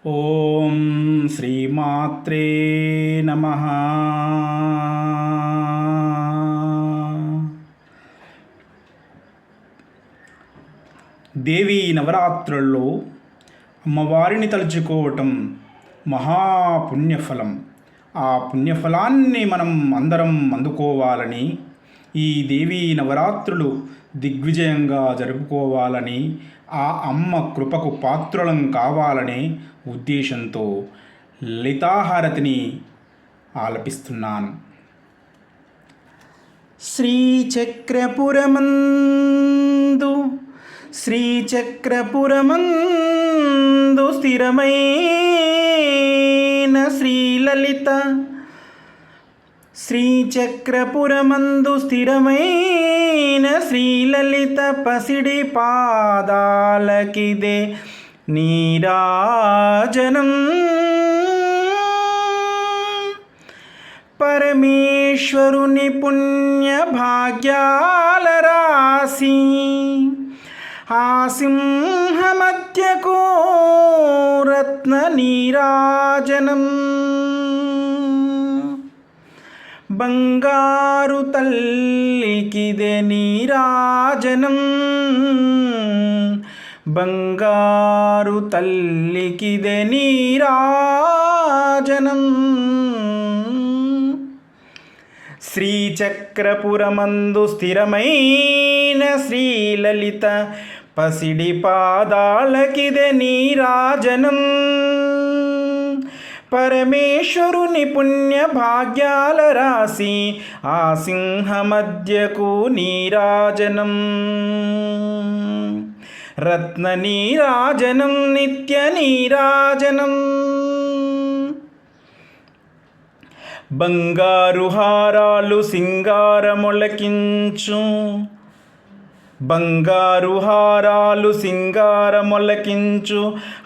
ఓం శ్రీమాత్రే నమః. దేవీ నవరాత్రుల్లో అమ్మవారిని తలుచుకోవటం మహాపుణ్యఫలం. ఆ పుణ్యఫలాన్ని మనం అందరం అందుకోవాలని, ఈ దేవీ నవరాత్రులు దిగ్విజయంగా జరుపుకోవాలని, ఆ అమ్మ కృపకు పాత్రులం కావాలనే ఉద్దేశంతో లలితాహారతిని ఆలపిస్తున్నాను. శ్రీచక్రపురమందు స్థిరమైన శ్రీలలిత, శ్రీచక్రపురమందు స్థిరమైన శ్రీలలిత పసిడి పాదాలకిదే నీరాజనం. పరమేశ్వరుని పుణ్య భాగ్యాల రాశి, ఆ సింహ మధ్యకు రత్న నీరాజనం. బంగారు తల్లికిదే నీరాజనం, బంగారు తల్లికిదే నీరాజనం. శ్రీచక్రపురమందు స్థిరమైన శ్రీలలిత పసిడి పాదాలకిదే నీరాజనం. పరమేశ్వరుని పుణ్య భాగ్యాల రాశి, ఆ సింహ మధ్యకు నీరాజనం. రత్న నీరాజనం, నిత్య నీరాజనం. బంగారు హారాలు సింగారమొలకించు, బంగారు హారాలు సింగారమొలకించు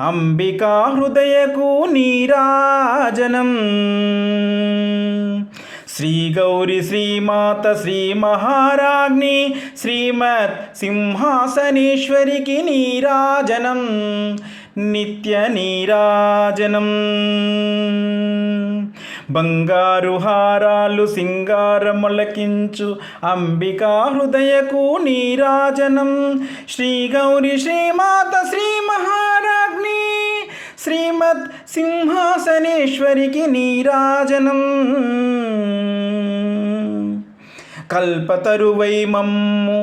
అంబికా హృదయకు నీరాజనం. శ్రీ గౌరి శ్రీమాత శ్రీ మహారాజ్ఞి శ్రీమత్ సింహాసనేశ్వరికి నీరాజనం, నిత్య నీరాజనం. బంగారు హారాలు సింగారమొలకించు అంబికా హృదయకు నీరాజనం. శ్రీ గౌరి శ్రీమాత శ్రీ మహారాజ్ఞి శ్రీమత్ సింహాసనేశ్వరికి నీరాజనం. కల్పతరువై మమ్ము,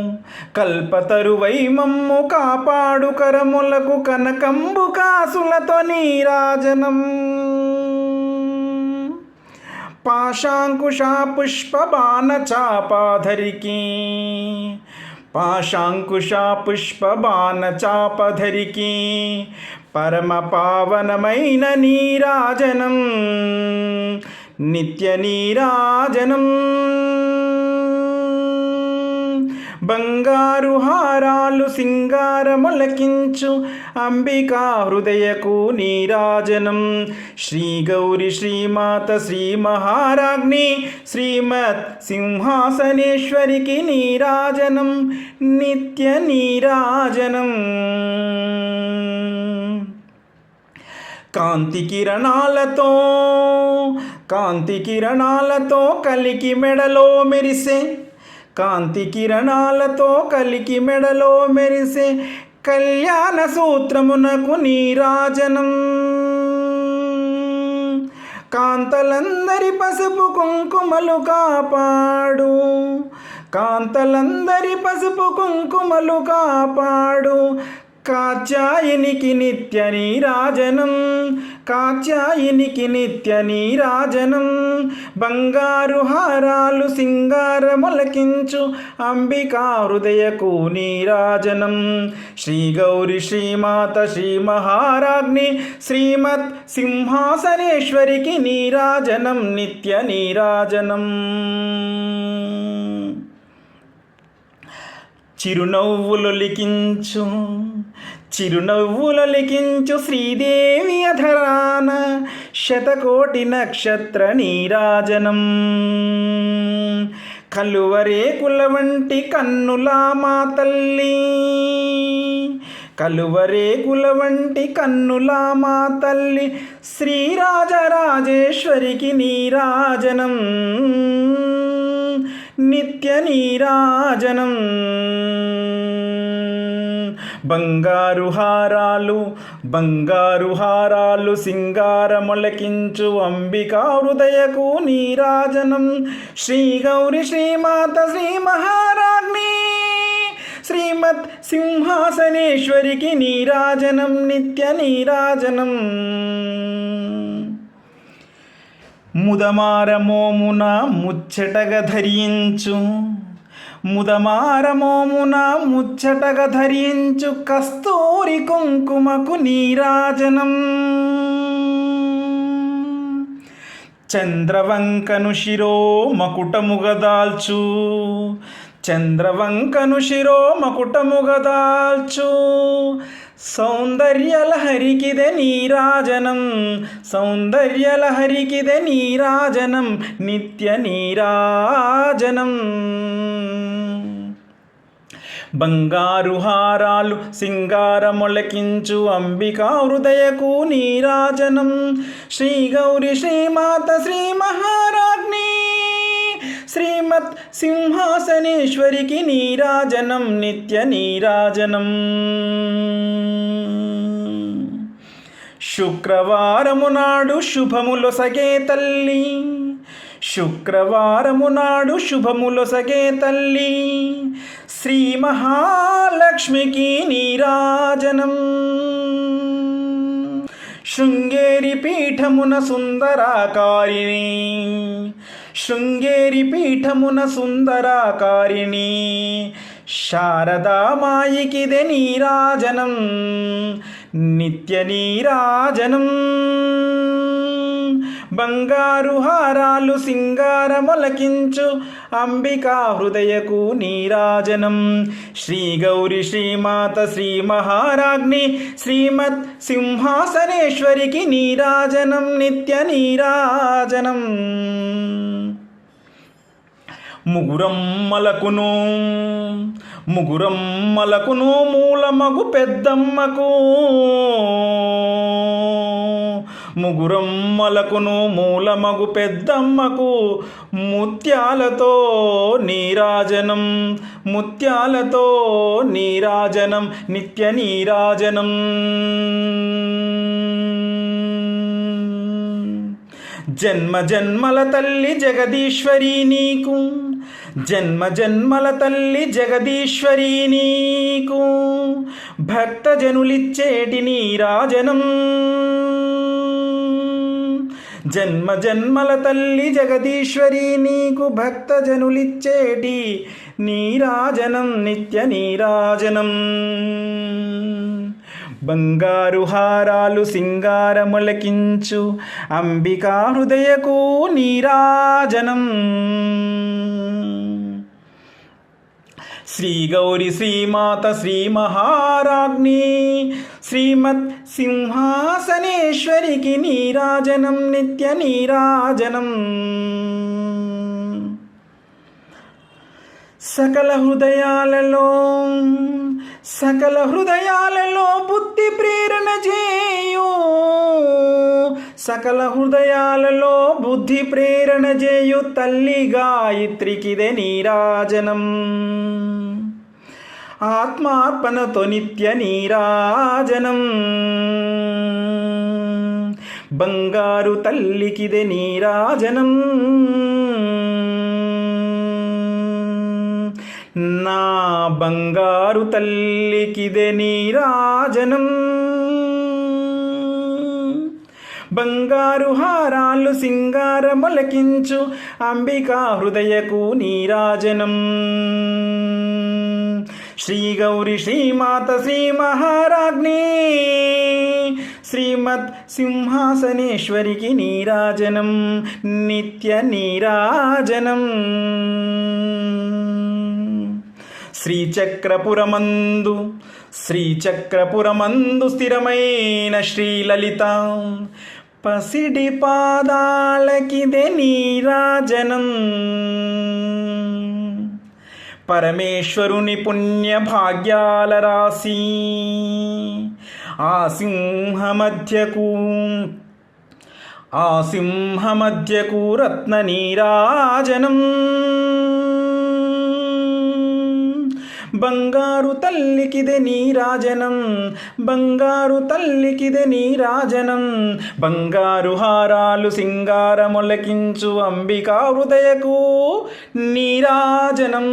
కల్పతరువై మమ్ము కాపాడు కరములకు కనకంబు కాసులతో నీరాజనం. పాశాంకుశా పుష్ప బాణ చాపాధరికి, పాశాంకుశా పుష్ప బాణ చాపధరికి పరమ పావనమైన నీరాజనం, నిత్య నీరాజనం. బంగారు హారాలు సింగారమొలకించు అంబికా హృదయకు నీరాజనం. శ్రీ గౌరి శ్రీమాత శ్రీ మహారాజ్ఞి శ్రీమత్ సింహాసనేశ్వరికి నీరాజనం, నిత్య నీరాజనం. కాంతి కిరణాలతో, కాంతి కిరణాలతో కలికి మెడలో మెరిసే, కాంతి కిరణాలతో కలికి మెడలో మెరిసే కళ్యాణ సూత్రమునకు నీరాజనం. కాంతలందరి పసుపు కుంకుమలు కాపాడు, కాంతలందరి పసుపు కుంకుమలు కాపాడు కాత్యాయనికి నిత్య నీరాజనం, కాత్యాయనికి నిత్య నీరాజనం. బంగారు హారాలు సింగారమొలకించు అంబికా హృదయకు నీరాజనం. శ్రీ గౌరి శ్రీమాత శ్రీ మహారాజ్ఞి శ్రీమత్ సింహాసనేశ్వరికి నీరాజనం, నిత్య నీరాజనం. చిరునవ్వులొలికించు, చిరునవ్వులొలికించు శ్రీదేవి అధరాన శతకోటి నక్షత్ర నీరాజనం. కలువరేకుల వంటి కన్నులా మా తల్లి, కలువరేకుల వంటి కన్నులా మా తల్లి శ్రీరాజరాజేశ్వరికి నీరాజనం నిత్య నీరాజనం. బంగారు హారాలు సింగారమొలకించు అంబికా హృదయకు నీరాజనం. శ్రీ గౌరి శ్రీమాత శ్రీ మహారాజ్ఞి శ్రీమత్ సింహాసనేశ్వరికి నీరాజనం నిత్య నీరాజనం. ముదమారమోమున ముచ్చటగా ధరించు కస్తూరి కుంకుమకు నీరాజనం. చంద్రవంకను శిరో మకుటముగదాల్చు సౌందర్యలహరికిదే నీరాజనం నిత్య నీరాజనం. బంగారు హారాలు సింగారమొలకించు అంబికా హృదయకు నీరాజనం. శ్రీ గౌరి శ్రీమాత శ్రీ మహారాజ్ఞి శ్రీమత్ సింహాసనేశ్వరికి నీరాజనం నిత్య నీరాజనం. శుక్రవారము నాడు శుభములొసగే తల్లి శ్రీ మహాలక్ష్మికి నీరాజనం. శృంగేరి పీఠమున సుందరాకారిణి శారదామాయికిదే నీరాజనం నిత్య నీరాజనం. బంగారు హారాలు సింగారమొలకించు అంబికా హృదయకు నీరాజనం. శ్రీ గౌరి శ్రీమాత శ్రీ మహారాజ్ఞి శ్రీమత్ సింహాసనేశ్వరికి నీరాజనం నిత్య నీరాజనం. ముగురమ్మలకును మూలమగు పెద్దమ్మకు ముత్యాలతో నీరాజనం నిత్య నీరాజనం. జన్మల తల్లి జగదీశ్వరీ నీకు భక్తజనులిచ్చేటి నీరాజనం. జన్మల తల్లి జగదీశ్వరీ నీకు భక్తజనులిచ్చేటి నీరాజనం నిత్య నీరాజనం. బంగారు హారాలు సింగారమొలకించు అంబికా హృదయకు నీరాజనం. శ్రీ గౌరి శ్రీమాత శ్రీ మహారాజ్ఞి శ్రీమత్ సింహాసనేశ్వరికి నీరాజనం నిత్య నీరాజనం. సకల హృదయాలలో బుద్ధి ప్రేరణ చేయు తల్లి గాయత్రికిదే నీరాజనం. ఆత్మార్పణతో నిత్య నీరాజనం. బంగారు తల్లికిదే నీరాజనం. నా బంగారు తల్లికిదే నీరాజనం. బంగారు హారాలు సింగారమొలకించు అంబికా హృదయకు నీరాజనం. శ్రీ గౌరి శ్రీమాత శ్రీ మహారాజ్ఞి శ్రీమత్ సింహాసనేశ్వరికి నీరాజనం నిత్య నీరాజనం. శ్రీచక్రపురమందు స్థిరమైన శ్రీలలిత పసిడి పాదాలకిదే నీరాజనం. పరమేశ్వరుని పుణ్య భాగ్యాల రాశి ఆ సింహమధ్యకు రత్న నీరాజనం బంగారు తల్లికిదే నీరాజనం బంగారు హారాలు సింగారమొలకించు అంబికా హృదయకు నీరాజనం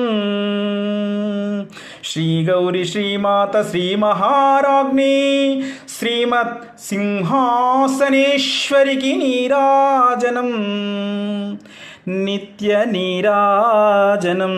శ్రీ గౌరి శ్రీమాత శ్రీ మహారాజ్ఞి శ్రీమత్ సింహాసనేశ్వరికి నీరాజనం నిత్య నీరాజనం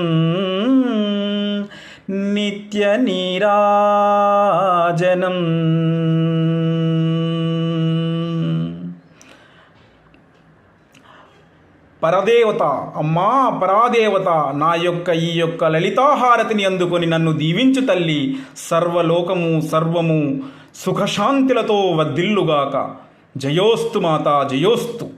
పరదేవత అమ్మా పరాదేవత నా యొక్క ఈ యొక్క లలితాహారతిని అందుకొని నన్ను దీవించు తల్లి. సర్వలోకము సర్వము సుఖశాంతులతో వర్ధిల్లుగాక. జయోస్తు మాతా జయోస్తు.